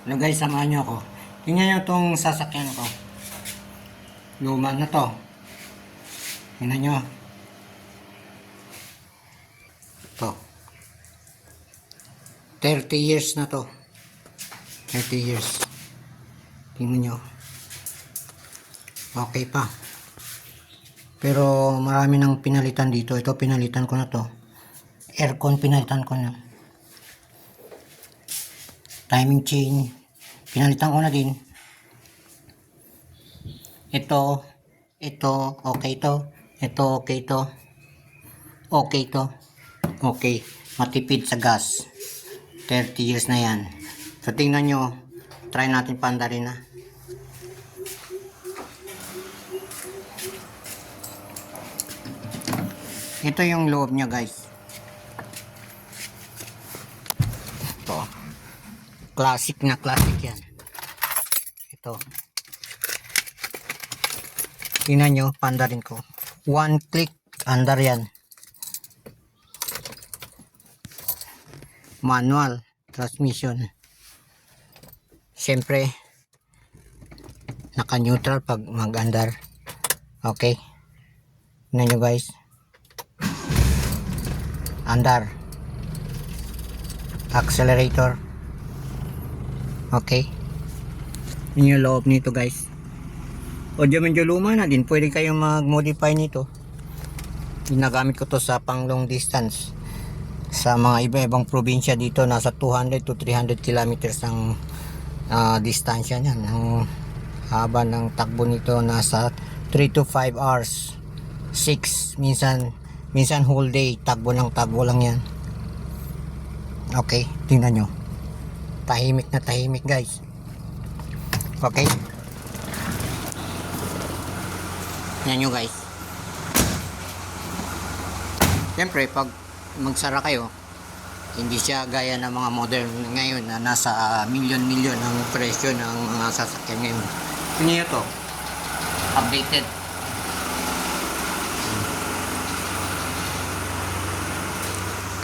Hello guys, samahan nyo ako. Tingnan nyo itong sasakyan ko. Luma na to. Tingnan nyo. Ito. 30 years na to. 30 years. Tingnan nyo. Okay pa. Pero marami nang pinalitan dito. Ito pinalitan ko na to. Aircon pinalitan ko na. Timing chain pinalitan ko na din. Ito okay to. Ito okay to. Okay to. Okay. Matipid sa gas. 30 years na yan. So tingnan nyo. Try natin pandarin na. Ito yung loob niya guys. Ito. Classic na classic yan. Ito. Tingnan nyo, pandarin ko. One click, andar yan. Manual transmission. Siyempre, naka-neutral pag mag-andar. Okay. Tingnan nyo guys. Andar. Accelerator. Okay. Yun yung loob nito guys. O dyan medyo luma na din. Pwede kayong mag-modify nito. Ginagamit ko to sa pang long distance. Sa mga iba-ibang probinsya dito. Nasa 200 to 300 kilometers ang distansya niyan. Ang haba ng takbo nito nasa 3 to 5 hours. 6. Minsan whole day. Takbo lang yan. Okay. Tingnan nyo. Tahimik na tahimik guys. Okay. Yan nyo guys. Siyempre pag magsara kayo, hindi siya gaya ng mga modern ngayon na nasa milyon ang presyo ng mga sasakyan ngayon. Tingnan nyo to. Updated.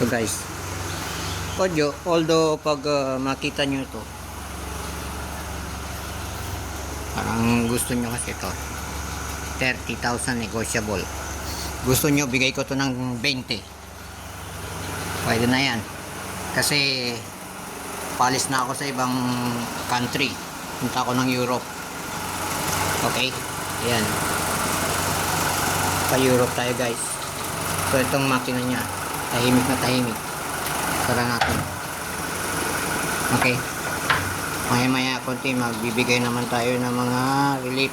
Ito guys. Audio, although pag makita nyo ito, parang gusto nyo kasi ito 30,000 negotiable. Gusto nyo bigay ko to ng 20, pwede na yan kasi palis na ako sa ibang country, punta ako ng Europe. Okay, yan, pa Europe tayo guys. So itong makina nya tahimik na tahimik. Tara natin. Okay. Maya konti magbibigay naman tayo ng mga relief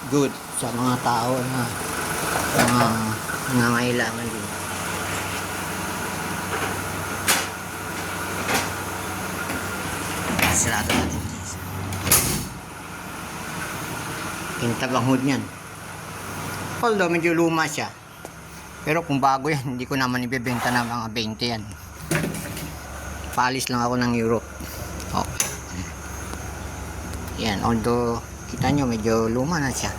good sa mga tao na nangangailangan din. Sarado natin. Kintab ang hood niyan. Although medyo luma siya. Pero kung bago yan, hindi ko naman ibebenta ng mga 20 yan. Palis lang ako ng Europe. Oh. Yan, although kita nyo medyo luma na siya.